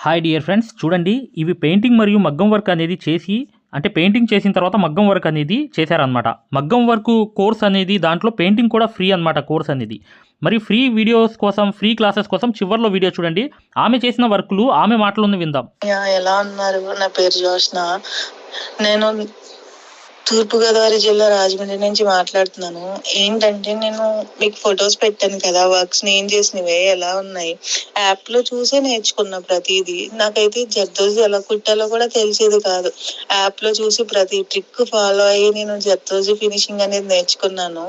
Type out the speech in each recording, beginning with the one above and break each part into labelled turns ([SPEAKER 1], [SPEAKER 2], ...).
[SPEAKER 1] Hi dear friends, చూడండి ఇవి painting మరియు మగ్గం వర్క్ అనేది చేసి అంటే పెయింటింగ్ చేసిన తర్వాత మగ్గం వర్క్ అనేది చేశారనమాట. మగ్గం వర్క్ కోర్స్ అనేది దాంట్లో పెయింటింగ్ కూడా ఫ్రీ అనమాట కోర్స్ అనేది. మరి ఫ్రీ వీడియోస్ కోసం ఫ్రీ క్లాసెస్ కోసం చివర్లో వీడియో చూడండి. ఆమె చేసిన వర్కులు ఆమె మాటలను విందాం.
[SPEAKER 2] ఎలా ఉన్నారు? నా పేరు జోష్న. నేను తూర్పుగోదావరి జిల్లా రాజమండ్రి నుంచి మాట్లాడుతున్నాను. ఏంటంటే నేను మీకు ఫొటోస్ పెట్టాను కదా, వర్క్స్ నేను చేసినవే ఎలా ఉన్నాయి. యాప్ లో చూసే నేర్చుకున్నా ప్రతిదీ. నాకైతే జర్దోజీ ఎలా కుట్టాలో కూడా తెలిసేది కాదు. యాప్ లో చూసి ప్రతి ట్రిక్ ఫాలో అయ్యి నేను జర్దోజీ ఫినిషింగ్ అనేది నేర్చుకున్నాను.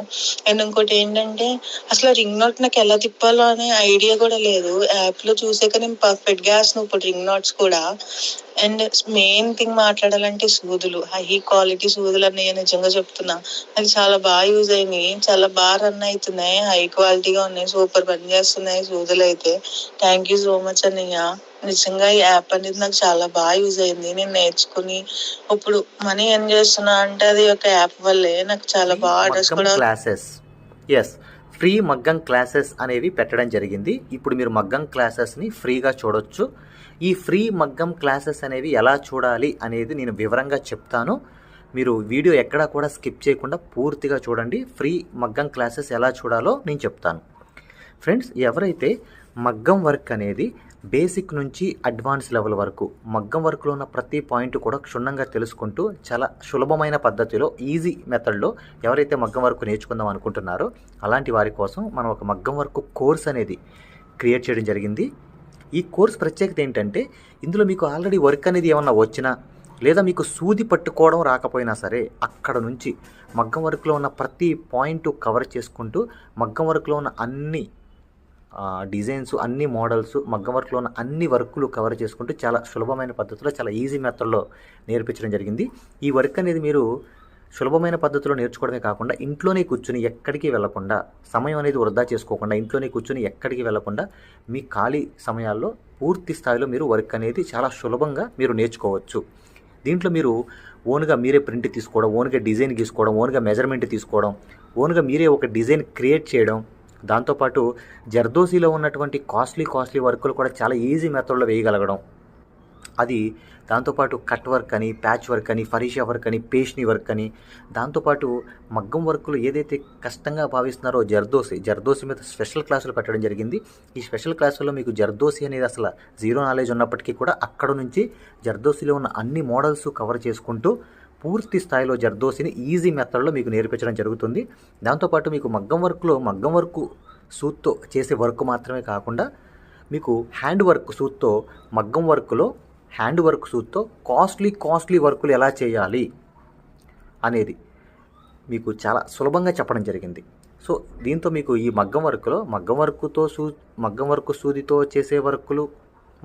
[SPEAKER 2] అండ్ ఇంకోటి ఏంటంటే అసలు రింగ్ నాట్ నాకు ఎలా తిప్పాలో అనే ఐడియా కూడా లేదు. యాప్ లో చూసాక నేను పర్ఫెక్ట్ గా ఇప్పుడు రింగ్ నాట్స్ కూడా. అండ్ మెయిన్ థింగ్ మాట్లాడాలంటే సూదులు, హై క్వాలిటీ సూదులు అన్నయ్య, నిజంగా చెప్తున్నా. నాకు చాలా బాగా యూజ్ అయినాయి, చాలా బాగా రన్ అవుతున్నాయి, హై క్వాలిటీగా ఉన్నాయి, సూపర్ పని చేస్తున్నాయి సూదులు అయితే. థ్యాంక్ యూ సో మచ్ అన్నయ్య. నిజంగా ఈ యాప్ అనేది నాకు చాలా బాగా యూజ్ అయింది. నేను నేర్చుకుని ఇప్పుడు మనీ ఏం చేస్తున్నా అంటే అది ఒక యాప్ వల్లే. నాకు చాలా బాగా ఆర్డర్స్ కూడా.
[SPEAKER 3] క్లాసెస్ ఫ్రీ మగ్గం క్లాసెస్ అనేవి పెట్టడం జరిగింది. ఇప్పుడు మీరు మగ్గం క్లాసెస్ని ఫ్రీగా చూడొచ్చు. ఈ ఫ్రీ మగ్గం క్లాసెస్ అనేవి ఎలా చూడాలి అనేది నేను వివరంగా చెప్తాను. మీరు వీడియో ఎక్కడా కూడా స్కిప్ చేయకుండా పూర్తిగా చూడండి. ఫ్రీ మగ్గం క్లాసెస్ ఎలా చూడాలో నేను చెప్తాను. ఫ్రెండ్స్, ఎవరైతే మగ్గం వర్క్ అనేది బేసిక్ నుంచి అడ్వాన్స్ లెవెల్ వరకు మగ్గం వర్క్లో ఉన్న ప్రతి పాయింట్ కూడా క్షుణ్ణంగా తెలుసుకుంటూ చాలా సులభమైన పద్ధతిలో ఈజీ మెథడ్లో ఎవరైతే మగ్గం వర్క్ నేర్చుకుందాం అనుకుంటున్నారో అలాంటి వారి కోసం మనం ఒక మగ్గం వర్క్ కోర్స్ అనేది క్రియేట్ చేయడం జరిగింది. ఈ కోర్స్ ప్రత్యేకత ఏంటంటే ఇందులో మీకు ఆల్రెడీ వర్క్ అనేది ఏమన్నా వచ్చినా లేదా మీకు సూది పట్టుకోవడం రాకపోయినా సరే అక్కడ నుంచి మగ్గం వర్క్లో ఉన్న ప్రతి పాయింట్ కవర్ చేసుకుంటూ మగ్గం వర్క్లో ఉన్న అన్ని డిజైన్స్, అన్ని మోడల్స్, మగ్గం వర్క్లో ఉన్న అన్ని వర్కులు కవర్ చేసుకుంటూ చాలా సులభమైన పద్ధతిలో చాలా ఈజీ మెథడ్లో నేర్పించడం జరిగింది. ఈ వర్క్ అనేది మీరు సులభమైన పద్ధతిలో నేర్చుకోవడమే కాకుండా ఇంట్లోనే కూర్చుని ఎక్కడికి వెళ్లకుండా, సమయం అనేది వృధా చేసుకోకుండా ఇంట్లోనే కూర్చుని ఎక్కడికి వెళ్లకుండా మీ ఖాళీ సమయాల్లో పూర్తి స్థాయిలో మీరు వర్క్ అనేది చాలా సులభంగా మీరు నేర్చుకోవచ్చు. దీంట్లో మీరు ఓన్గా మీరే ప్రింట్ తీసుకోవడం, ఓన్గా డిజైన్ గీసుకోవడం, ఓన్గా మెజర్మెంట్ తీసుకోవడం, ఓన్గా మీరే ఒక డిజైన్ క్రియేట్ చేయడం, దాంతోపాటు జర్దోసీలో ఉన్నటువంటి కాస్ట్లీ వర్కులు కూడా చాలా ఈజీ మెథడ్లో వేయగలగడం, అది దాంతోపాటు కట్ వర్క్ అని, ప్యాచ్ వర్క్ అని, ఫరీషా వర్క్ అని, పేష్ని వర్క్ అని, దాంతోపాటు మగ్గం వర్కులు ఏదైతే కష్టంగా భావిస్తున్నారో జర్దోసి మీద స్పెషల్ క్లాసులు పెట్టడం జరిగింది. ఈ స్పెషల్ క్లాసుల్లో మీకు జర్దోసి అనేది అసలు జీరో నాలెడ్జ్ ఉన్నప్పటికీ కూడా అక్కడ నుంచి జర్దోసిలో ఉన్న అన్ని మోడల్స్ కవర్ చేసుకుంటూ పూర్తి స్థాయిలో జర్దోసిని ఈజీ మెథడ్లో మీకు నేర్పించడం జరుగుతుంది. దాంతోపాటు మీకు మగ్గం వర్క్ సూత్తో చేసే వర్క్ మాత్రమే కాకుండా మీకు హ్యాండ్ వర్క్ సూత్తో, మగ్గం వర్క్లో హ్యాండ్ వర్క్ సూత్తో కాస్ట్లీ వర్కులు ఎలా చేయాలి అనేది మీకు చాలా సులభంగా చెప్పడం జరిగింది. సో దీంతో మీకు ఈ మగ్గం వర్క్ సూదితో చేసే వర్కులు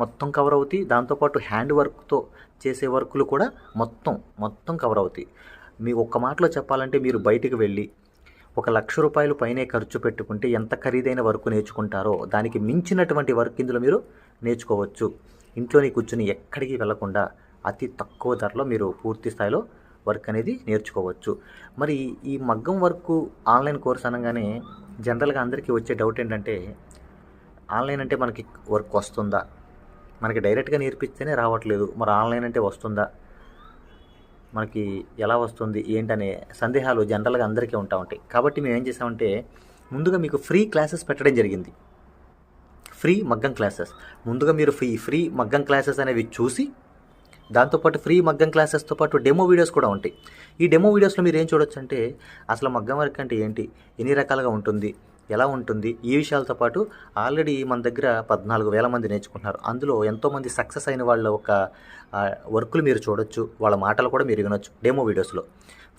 [SPEAKER 3] మొత్తం కవర్ అవుతాయి. దాంతోపాటు హ్యాండ్ వర్క్తో చేసే వర్కులు కూడా మొత్తం కవర్ అవుతాయి. మీకు ఒక్క మాటలో చెప్పాలంటే మీరు బయటికి వెళ్ళి 1,00,000 రూపాయలు పైనే ఖర్చు పెట్టుకుంటే ఎంత ఖరీదైన వర్క్ నేర్చుకుంటారో దానికి మించినటువంటి వర్క్ ఇందులో మీరు నేర్చుకోవచ్చు. ఇంట్లోనే కూర్చుని ఎక్కడికి వెళ్లకుండా అతి తక్కువ ధరలో మీరు పూర్తి స్థాయిలో వర్క్ అనేది నేర్చుకోవచ్చు. మరి ఈ మగ్గం వర్క్ ఆన్లైన్ కోర్స్ అనగానే జనరల్గా అందరికీ వచ్చే డౌట్ ఏంటంటే, ఆన్లైన్ అంటే మనకి వర్క్ వస్తుందా, మనకి డైరెక్ట్గా నేర్పిస్తేనే రావట్లేదు, మరి ఆన్లైన్ అంటే వస్తుందా, మనకి ఎలా వస్తుంది ఏంటనే సందేహాలు జనరల్గా అందరికీ ఉంటాయి. కాబట్టి మేము ఏం చేసామంటే ముందుగా మీకు ఫ్రీ క్లాసెస్ పెట్టడం జరిగింది. ఫ్రీ మగ్గం క్లాసెస్ ముందుగా మీరు ఫ్రీ మగ్గం క్లాసెస్ అనేవి చూసి, దాంతోపాటు ఫ్రీ మగ్గం క్లాసెస్తో పాటు డెమో వీడియోస్ కూడా ఉంటాయి. ఈ డెమో వీడియోస్లో మీరు ఏం చూడొచ్చు అంటే అసలు మగ్గం వర్క్ అంటే ఏంటి, ఎన్ని రకాలుగా ఉంటుంది, ఎలా ఉంటుంది, ఈ విషయాలతో పాటు ఆల్రెడీ మన దగ్గర 14,000 మంది నేర్చుకుంటున్నారు. అందులో ఎంతోమంది సక్సెస్ అయిన వాళ్ళ ఒక వర్కులు మీరు చూడొచ్చు, వాళ్ళ మాటలు కూడా మీరు వినొచ్చు డెమో వీడియోస్లో.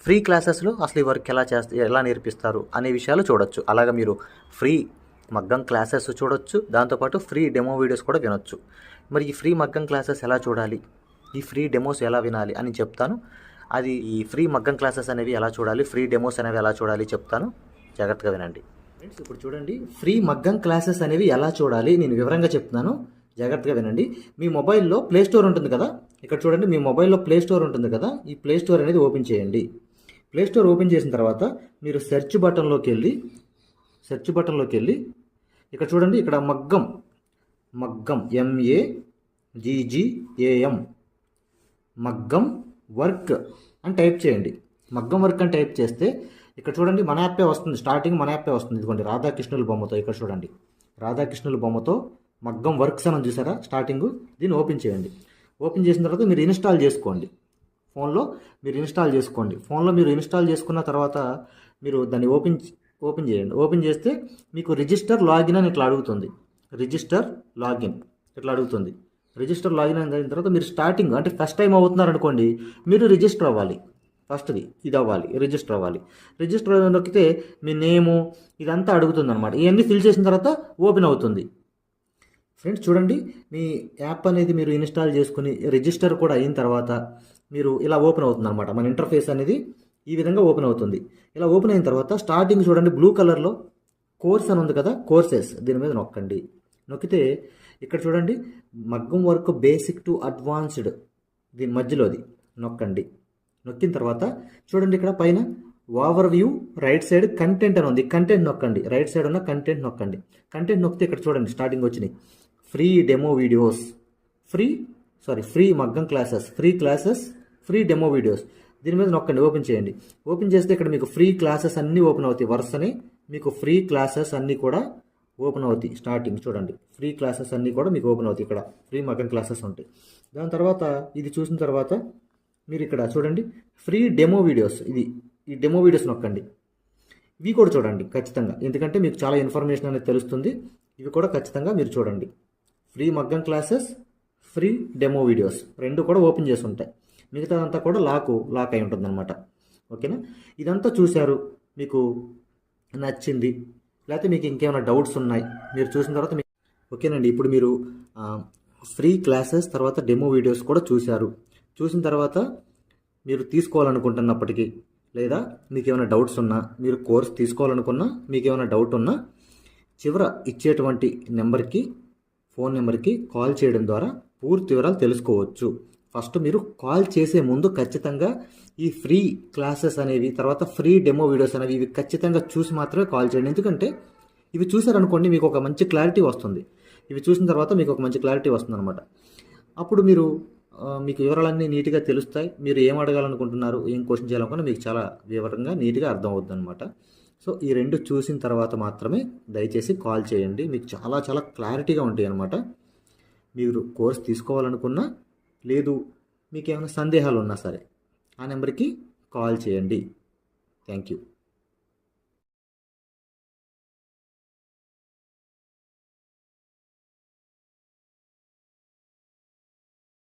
[SPEAKER 3] ఫ్రీ క్లాసెస్లో అసలు ఈ వర్క్ ఎలా నేర్పిస్తారు అనే విషయాలు చూడొచ్చు. అలాగా మీరు ఫ్రీ మగ్గం క్లాసెస్ చూడొచ్చు, దాంతోపాటు ఫ్రీ డెమో వీడియోస్ కూడా వినొచ్చు. మరి ఈ ఫ్రీ మగ్గం క్లాసెస్ ఎలా చూడాలి, ఈ ఫ్రీ డెమోస్ ఎలా వినాలి అని చెప్తాను. అది ఈ ఫ్రీ మగ్గం క్లాసెస్ అనేవి ఎలా చూడాలి, ఫ్రీ డెమోస్ అనేవి ఎలా చూడాలి చెప్తాను, జాగ్రత్తగా వినండి. ఫ్రెండ్స్, ఇప్పుడు చూడండి ఫ్రీ మగ్గం క్లాసెస్ అనేవి ఎలా చూడాలి నేను వివరంగా చెప్తున్నాను, జాగ్రత్తగా వినండి. మీ మొబైల్లో ప్లే స్టోర్ ఉంటుంది కదా, ఇక్కడ చూడండి మీ మొబైల్లో ప్లే స్టోర్ ఉంటుంది కదా, ఈ ప్లే స్టోర్ అనేది ఓపెన్ చేయండి. ప్లే స్టోర్ ఓపెన్ చేసిన తర్వాత మీరు సెర్చ్ బటన్లోకి వెళ్ళి ఇక్కడ చూడండి, ఇక్కడ మగ్గం MAGGAM GGAM మగ్గం వర్క్ అని టైప్ చేయండి. మగ్గం వర్క్ అని టైప్ చేస్తే ఇక్కడ చూడండి మన యాపే వస్తుంది. స్టార్టింగ్ మన యాపే వస్తుంది. ఇదిగోండి రాధాకృష్ణుల బొమ్మతో. ఇక్కడ చూడండి రాధాకృష్ణుల బొమ్మతో మగ్గం వర్క్స్ అని చూసారా స్టార్టింగ్. దీన్ని ఓపెన్ చేయండి. ఓపెన్ చేసిన తర్వాత మీరు ఇన్స్టాల్ చేసుకోండి. ఫోన్లో మీరు ఇన్స్టాల్ చేసుకోండి. ఫోన్లో మీరు ఇన్స్టాల్ చేసుకున్న తర్వాత మీరు దాన్ని ఓపెన్ చేయండి. ఓపెన్ చేస్తే మీకు రిజిస్టర్ లాగిన్ అని ఇట్లా అడుగుతుంది. రిజిస్టర్ లాగిన్ ఇట్లా అడుగుతుంది. రిజిస్టర్ లాగిన్ అయిన తర్వాత మీరు స్టార్టింగ్ అంటే ఫస్ట్ టైం అవుతున్నారు అనుకోండి, మీరు రిజిస్టర్ అవ్వాలి. ఫస్ట్ది ఇది అవ్వాలి, రిజిస్టర్ అవ్వాలి. రిజిస్టర్ నొక్కితే మీ నేము ఇదంతా అడుగుతుంది అనమాట. ఇవన్నీ ఫిల్ చేసిన తర్వాత ఓపెన్ అవుతుంది. ఫ్రెండ్స్ చూడండి, మీ యాప్ అనేది మీరు ఇన్స్టాల్ చేసుకుని రిజిస్టర్ కూడా అయిన తర్వాత మీరు ఇలా ఓపెన్ అవుతుంది అనమాట. మన ఇంటర్ఫేస్ అనేది ఈ విధంగా ఓపెన్ అవుతుంది. ఇలా ఓపెన్ అయిన తర్వాత స్టార్టింగ్ చూడండి బ్లూ కలర్లో కోర్స్ అని ఉంది కదా, కోర్సెస్ దీని మీద నొక్కండి. నొక్కితే ఇక్కడ చూడండి మగ్గం వర్క్ బేసిక్ టు అడ్వాన్స్డ్ దీని మధ్యలోది నొక్కండి. నొక్కిన తర్వాత చూడండి ఇక్కడ పైన over view right side content అని ఉంది. కంటెంట్ నొక్కండి. రైట్ సైడ్ ఉన్న కంటెంట్ నొక్కండి. కంటెంట్ నొక్కితే ఇక్కడ చూడండి స్టార్టింగ్ వచ్చినాయి ఫ్రీ డెమో వీడియోస్, ఫ్రీ మగ్గం క్లాసెస్, ఫ్రీ డెమో వీడియోస్. దీని మీద నొక్కండి. ఓపెన్ చేయండి. ఓపెన్ చేస్తే ఇక్కడ మీకు ఫ్రీ క్లాసెస్ అన్నీ ఓపెన్ అవుతాయి. వరుసనే మీకు ఫ్రీ క్లాసెస్ అన్నీ కూడా ఓపెన్ అవుతాయి. స్టార్టింగ్ చూడండి ఫ్రీ క్లాసెస్ అన్నీ కూడా మీకు ఓపెన్ అవుతాయి. ఇక్కడ ఫ్రీ మగ్గం క్లాసెస్ ఉంటాయి. దాని తర్వాత ఇది చూసిన తర్వాత మీరు ఇక్కడ చూడండి ఫ్రీ డెమో వీడియోస్, ఈ డెమో వీడియోస్ నొక్కండి. ఇవి కూడా చూడండి ఖచ్చితంగా, ఎందుకంటే మీకు చాలా ఇన్ఫర్మేషన్ అనేది తెలుస్తుంది. ఇవి కూడా ఖచ్చితంగా మీరు చూడండి. ఫ్రీ మగ్గం క్లాసెస్, ఫ్రీ డెమో వీడియోస్ రెండు కూడా ఓపెన్ చేసి ఉంటాయి. మిగతాదంతా కూడా లాక్ అయి ఉంటుంది అనమాట. ఓకేనా? ఇదంతా చూశారు, మీకు నచ్చింది, లేకపోతే మీకు ఇంకేమైనా డౌట్స్ ఉన్నాయి మీరు చూసిన తర్వాత ఓకేనండి. ఇప్పుడు మీరు ఫ్రీ క్లాసెస్ తర్వాత డెమో వీడియోస్ కూడా చూసిన తర్వాత మీరు తీసుకోవాలనుకుంటున్నప్పటికీ, లేదా మీకు ఏమైనా డౌట్స్ ఉన్నా, మీరు కోర్స్ తీసుకోవాలనుకున్నా, మీకు ఏమైనా డౌట్ ఉన్నా చివర ఇచ్చేటువంటి ఫోన్ నెంబర్కి కాల్ చేయడం ద్వారా పూర్తి వివరాలు తెలుసుకోవచ్చు. ఫస్ట్ మీరు కాల్ చేసే ముందు ఖచ్చితంగా ఈ ఫ్రీ క్లాసెస్ అనేవి, తర్వాత ఫ్రీ డెమో వీడియోస్ అనేవి ఇవి ఖచ్చితంగా చూసి మాత్రమే కాల్ చేయండి. ఎందుకంటే ఇవి చూసారనుకోండి మీకు ఒక మంచి క్లారిటీ వస్తుంది. ఇవి చూసిన తర్వాత మీకు ఒక మంచి క్లారిటీ వస్తుంది అనమాట. అప్పుడు మీకు వివరాలన్నీ నీట్గా తెలుస్తాయి. మీరు ఏం అడగాలనుకుంటున్నారు, ఏం క్వశ్చన్ చేయాలనుకున్నా మీకు చాలా వివరంగా నీట్గా అర్థం అవుతుంది అనమాట. సో ఈ రెండు చూసిన తర్వాత మాత్రమే దయచేసి కాల్ చేయండి. మీకు చాలా చాలా క్లారిటీగా ఉంటాయి అనమాట. మీరు కోర్స్ తీసుకోవాలనుకున్నా, లేదు మీకు ఏమైనా సందేహాలు ఉన్నా సరే ఆ నెంబర్కి కాల్ చేయండి. Thank you.